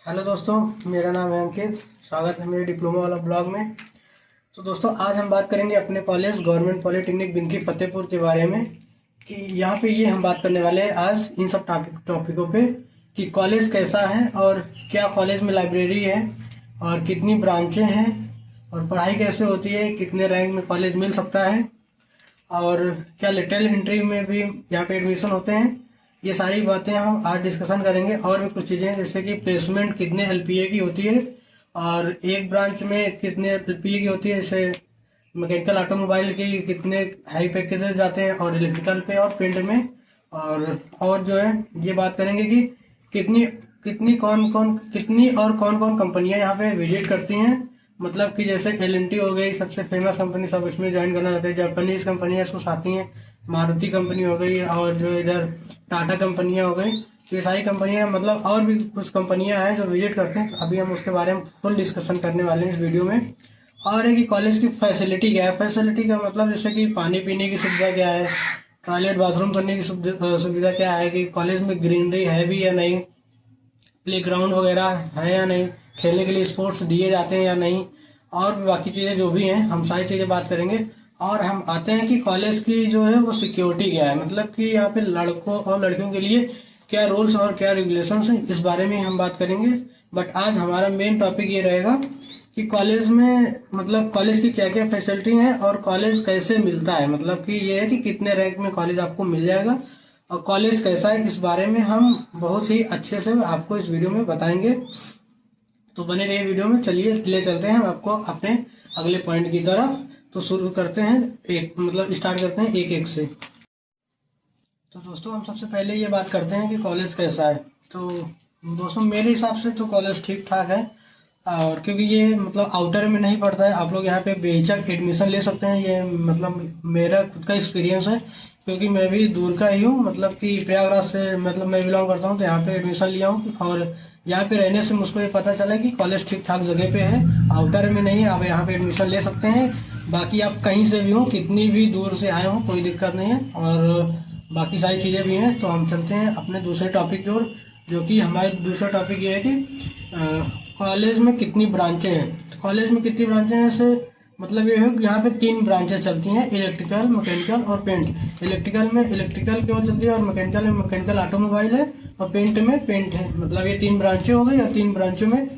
Hello दोस्तों, मेरा नाम है अंकित। स्वागत है मेरे डिप्लोमा वाला ब्लॉग में। तो दोस्तों, आज हम बात करेंगे अपने college government polytechnic Binki Fatehpur के बारे में कि यहाँ पे ये हम बात करने वाले हैं आज इन सब टॉपिकों पे कि कॉलेज कैसा है और क्या कॉलेज में लाइब्रेरी है और कितनी ब्रांचें हैं और पढ़ाई कैसे होती है, कितने रैंक में कॉलेज मिल सकता है और क्या लेटरल एंट्री में भी यहाँ पे एडमिशन होते हैं। ये सारी बातें हम आज डिस्कशन करेंगे। और भी कुछ चीज़ें जैसे कि प्लेसमेंट कितने एलपीए की होती है और एक ब्रांच में कितने एलपीए की होती है, जैसे मैकेनिकल ऑटोमोबाइल की कितने हाई पैकेजेस जाते हैं और इलेक्ट्रिकल पे और पेंट में। और जो है ये बात करेंगे कि कितनी कितनी कौन कौन कंपनियां यहाँ पे विजिट करती हैं। मतलब कि जैसे एलएनटी हो गई, सबसे फेमस कंपनी, सब इसमें ज्वाइन करना चाहते हैं। जापानीज कंपनियां इसको आती हैं, मारुति कंपनी हो गई और जो इधर टाटा कंपनियां हो गई। तो ये सारी कंपनियां, मतलब और भी कुछ कंपनियां हैं जो विजिट करते हैं। अभी हम उसके बारे में फुल डिस्कशन करने वाले हैं इस वीडियो में। और है कि कॉलेज की फैसिलिटी क्या है। फैसिलिटी का मतलब जैसे कि पानी पीने की सुविधा क्या है, टॉयलेट बाथरूम करने की सुविधा क्या है, कि कॉलेज में ग्रीनरी है भी या नहीं, प्लेग्राउंड वगैरह है या नहीं, खेलने के लिए स्पोर्ट्स दिए जाते हैं या नहीं, और भी बाकी चीज़ें जो भी हैं हम सारी चीज़ें बात करेंगे। और हम आते हैं कि कॉलेज की जो है वो सिक्योरिटी क्या है, मतलब कि यहाँ पे लड़कों और लड़कियों के लिए क्या रूल्स और क्या रेगुलेशंस हैं, इस बारे में हम बात करेंगे। बट आज हमारा मेन टॉपिक ये रहेगा कि कॉलेज में, मतलब कॉलेज की क्या क्या फैसिलिटी हैं और कॉलेज कैसे मिलता है। मतलब कि ये है कि कितने रैंक में कॉलेज आपको मिल जाएगा और कॉलेज कैसा है, इस बारे में हम बहुत ही अच्छे से आपको इस वीडियो में बताएंगे। तो बने रहिए वीडियो में। चलिए ले चलते हैं हम आपको अपने अगले पॉइंट की तरफ। तो शुरू करते हैं, स्टार्ट करते हैं एक एक से। तो दोस्तों, हम सबसे पहले ये बात करते हैं कि कॉलेज कैसा है। तो दोस्तों, मेरे हिसाब से तो कॉलेज ठीक ठाक है, और क्योंकि ये मतलब आउटर में नहीं पड़ता है, आप लोग यहाँ पे बेहिचक एडमिशन ले सकते हैं। ये मतलब मेरा खुद का एक्सपीरियंस है, क्योंकि मैं भी दूर का ही हूँ, मतलब कि प्रयागराज से मतलब मैं बिलोंग करता हूँ। तो यहाँ पे एडमिशन लिया हूँ और यहाँ पे रहने से मुझको ये पता चला कि कॉलेज ठीक ठाक जगह पे है, आउटर में नहीं है। आप यहाँ पे एडमिशन ले सकते हैं। बाकी आप कहीं से भी हो, कितनी भी दूर से आए हो, कोई दिक्कत नहीं है। और बाकी सारी चीज़ें भी हैं। तो हम चलते हैं अपने दूसरे टॉपिक की ओर, जो कि हमारे दूसरा टॉपिक ये है कि कॉलेज में कितनी ब्रांचें हैं। कॉलेज में कितनी ब्रांचें हैं, ऐसे मतलब ये है कि यहाँ पे 3 ब्रांचें चलती हैं, इलेक्ट्रिकल, मैकेनिकल और पेंट। इलेक्ट्रिकल में इलेक्ट्रिकल केवल चलती है और मैकेनिकल में मैकेनिकल ऑटोमोबाइल है और पेंट में पेंट है। मतलब ये 3 ब्रांचें हो गई और 3 ब्रांचों में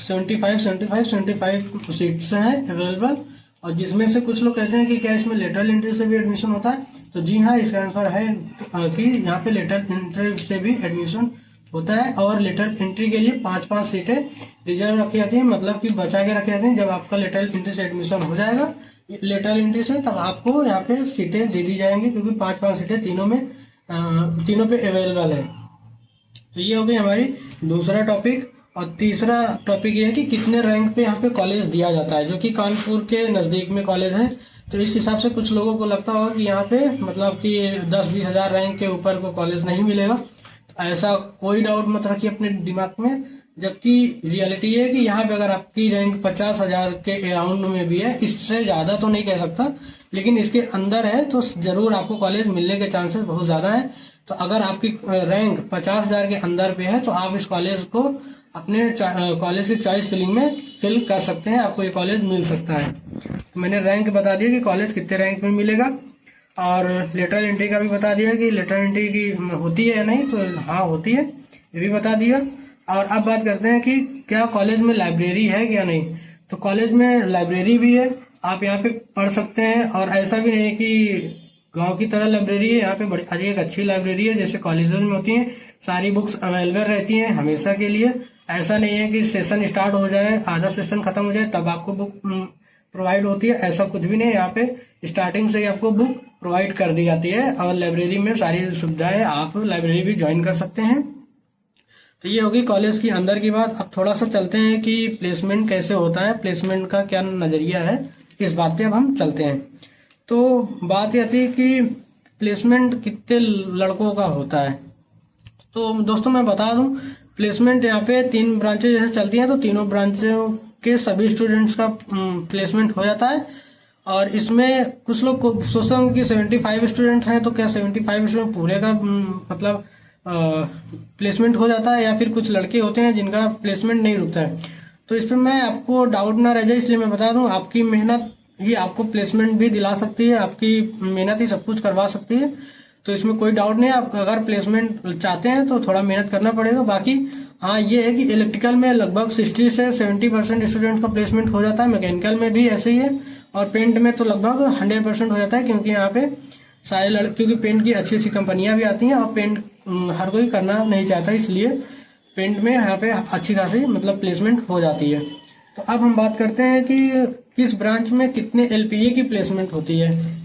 75 सीट्स हैं अवेलेबल। और जिसमें से कुछ लोग कहते हैं कि क्या इसमें लेटरल एंट्री से भी एडमिशन होता है। तो जी हाँ, इसका आंसर है कि यहाँ पे लेटरल एंट्री से भी एडमिशन होता है। और लेटरल एंट्री के लिए 5-5 सीटें रिजर्व रखी जाती हैं, मतलब कि बचा के रखी जाती हैं। जब आपका लेटरल एंट्री से एडमिशन हो जाएगा लेटरल एंट्री से, तब आपको यहाँ पे सीटें दे दी जाएंगी, क्योंकि 5-5 सीटें तीनों पे अवेलेबल है। तो ये हो गई हमारी दूसरा टॉपिक। और तीसरा टॉपिक ये है कि कितने रैंक पे यहाँ पे कॉलेज दिया जाता है, जो कि कानपुर के नज़दीक में कॉलेज है। तो इस हिसाब से कुछ लोगों को लगता होगा कि यहाँ पे मतलब कि 10-20 हज़ार रैंक के ऊपर को कॉलेज नहीं मिलेगा। तो ऐसा कोई डाउट मत रखिए अपने दिमाग में, जबकि रियलिटी है कि यहाँ पे अगर आपकी रैंक 50,000 के अराउंड में भी है, इससे ज़्यादा तो नहीं कह सकता, लेकिन इसके अंदर है, तो ज़रूर आपको कॉलेज मिलने के चांसेस बहुत ज़्यादा है। तो अगर आपकी रैंक 50,000 के अंदर पे है, तो आप इस कॉलेज को अपने कॉलेज की चॉइस फिलिंग में फिल कर सकते हैं, आपको ये कॉलेज मिल सकता है। तो मैंने रैंक बता दिया कि कॉलेज कितने रैंक में मिलेगा, और लेटरल एंट्री का भी बता दिया कि लेटरल एंट्री की होती है या नहीं। तो हाँ, होती है, ये भी बता दिया। और अब बात करते हैं कि क्या कॉलेज में लाइब्रेरी है या नहीं। तो कॉलेज में लाइब्रेरी भी है, आप यहाँ पे पढ़ सकते हैं। और ऐसा भी नहीं है कि गांव की तरह लाइब्रेरी है, यहाँ पे बड़ी एक अच्छी लाइब्रेरी है, जैसे कॉलेजेस में होती हैं। सारी बुक्स अवेलेबल रहती हैं हमेशा के लिए। ऐसा नहीं है कि सेशन स्टार्ट हो जाए, आधा सेशन खत्म हो जाए तब आपको बुक प्रोवाइड होती है, ऐसा कुछ भी नहीं। यहाँ पे स्टार्टिंग से ही आपको बुक प्रोवाइड कर दी जाती है। और लाइब्रेरी में सारी सुविधाएं, आप लाइब्रेरी भी ज्वाइन कर सकते हैं। तो ये होगी कॉलेज की अंदर की बात। अब थोड़ा सा चलते हैं कि प्लेसमेंट कैसे होता है, प्लेसमेंट का क्या नज़रिया है, इस बात पे अब हम चलते हैं। तो बात यह थी कि प्लेसमेंट कितने लड़कों का होता है। तो दोस्तों, मैं बता दूं, प्लेसमेंट यहाँ पे 3 ब्रांचेज जैसे चलती हैं, तो तीनों ब्रांचों के सभी स्टूडेंट्स का प्लेसमेंट हो जाता है। और इसमें कुछ लोग सोचते होंगे कि 75 स्टूडेंट हैं, तो क्या 75 स्टूडेंट पूरे का मतलब प्लेसमेंट हो जाता है, या फिर कुछ लड़के होते हैं जिनका प्लेसमेंट नहीं रुकता है। तो इस पर मैं आपको डाउट ना रह जाए इसलिए मैं बता दूं, आपकी मेहनत ही आपको प्लेसमेंट भी दिला सकती है, आपकी मेहनत ही सब कुछ करवा सकती है। तो इसमें कोई डाउट नहीं है। आप अगर प्लेसमेंट चाहते हैं तो थोड़ा मेहनत करना पड़ेगा। बाकी हाँ ये है कि इलेक्ट्रिकल में लगभग 60 से 70% स्टूडेंट का प्लेसमेंट हो जाता है, मैकेनिकल में भी ऐसे ही है, और पेंट में तो लगभग 100% हो जाता है, क्योंकि यहाँ पे सारे क्योंकि पेंट की अच्छी अच्छी कंपनियां भी आती हैं, और पेंट हर कोई करना नहीं चाहता, इसलिए पेंट में यहाँ पे अच्छी खासी मतलब प्लेसमेंट हो जाती है। तो अब हम बात करते हैं कि किस ब्रांच में कितने एलपीए की प्लेसमेंट होती है।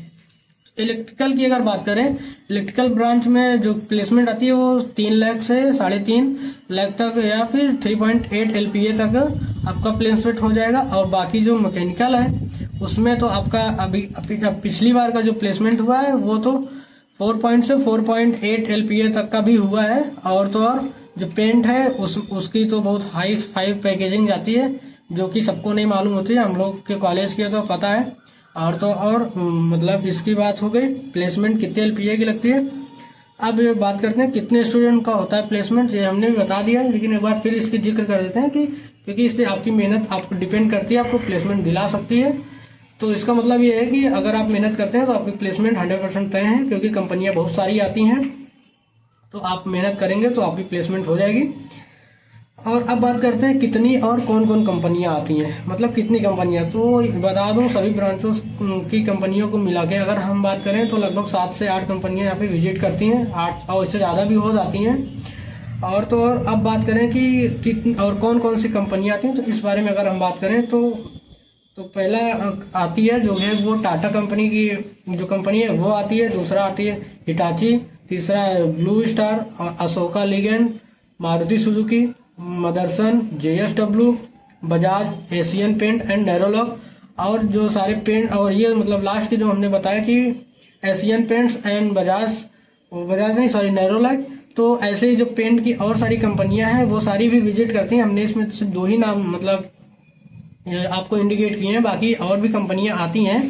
इलेक्ट्रिकल की अगर बात करें, इलेक्ट्रिकल ब्रांच में जो प्लेसमेंट आती है वो 3 लाख से 3.5 लाख तक, या फिर 3.8 एलपीए तक आपका प्लेसमेंट हो जाएगा। और बाकी जो मैकेनिकल है उसमें तो आपका अभी पिछली बार का जो प्लेसमेंट हुआ है वो तो 4 से 4.8 एलपीए तक का भी हुआ है। और तो और जो पेंट है उसकी तो बहुत हाई पैकेजिंग जाती है, जो कि सबको नहीं मालूम होती है, हम लोग के कॉलेज के तो पता है। और तो और मतलब इसकी बात हो गई प्लेसमेंट कितने एलपीए की लगती है। अब ये बात करते हैं कितने स्टूडेंट का होता है प्लेसमेंट, ये हमने भी बता दिया, लेकिन एक बार फिर इसकी जिक्र कर देते हैं कि क्योंकि इस पर आपकी मेहनत आपको डिपेंड करती है, आपको प्लेसमेंट दिला सकती है। तो इसका मतलब ये है कि अगर आप मेहनत करते हैं तो आपकी प्लेसमेंट 100% तय है, क्योंकि कंपनियां बहुत सारी आती हैं, तो आप मेहनत करेंगे तो आपकी प्लेसमेंट हो जाएगी। और अब बात करते हैं कितनी और कौन कौन कंपनियां आती हैं, मतलब कितनी कंपनियां। तो बता दूं सभी ब्रांचों की कंपनियों को मिला के अगर हम बात करें तो लगभग 7 से 8 कंपनियां यहाँ पे विजिट करती हैं, 8 और इससे ज़्यादा भी हो जाती हैं। और तो और अब बात करें कि कितनी और कौन कौन सी कंपनियां आती हैं, तो इस बारे में अगर हम बात करें तो पहला आती है जो है वो टाटा कंपनी की जो कंपनी है वो आती है, दूसरा आती है हिटाची, तीसरा Blue Star, Ashoka Leyland, Maruti Suzuki, Motherson, JSW, Bajaj, Asian Paint and Nerolac. और जो सारे पेंट और ये मतलब लास्ट की जो हमने बताया कि एशियन पेंट्स एंड बजाज नहीं सॉरी नेरोलॉक। तो ऐसे ही जो पेंट की और सारी कंपनियां हैं वो सारी भी विजिट करती हैं। हमने इसमें सिर्फ 2 ही नाम मतलब आपको इंडिकेट किए हैं, बाकी और भी कंपनियां आती हैं।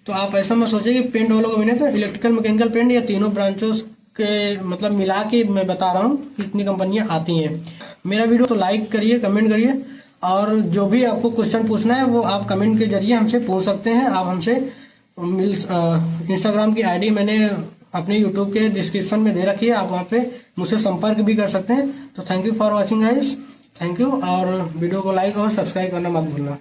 तो आप ऐसा मत सोचिए कि पेंट वालों को भी नहीं, तो इलेक्ट्रिकल मैकेनिकल पेंट या तीनों ब्रांचों के मतलब मिला के मैं बता रहा हूँ कितनी कंपनियां आती हैं। मेरा वीडियो तो लाइक करिए, कमेंट करिए, और जो भी आपको क्वेश्चन पूछना है वो आप कमेंट के जरिए हमसे पूछ सकते हैं। आप हमसे इंस्टाग्राम की आईडी मैंने अपने यूट्यूब के डिस्क्रिप्शन में दे रखी है, आप वहाँ पे मुझसे संपर्क भी कर सकते हैं। तो thank you for watching guys, thank you. और वीडियो को लाइक और सब्सक्राइब करना मत भूलना।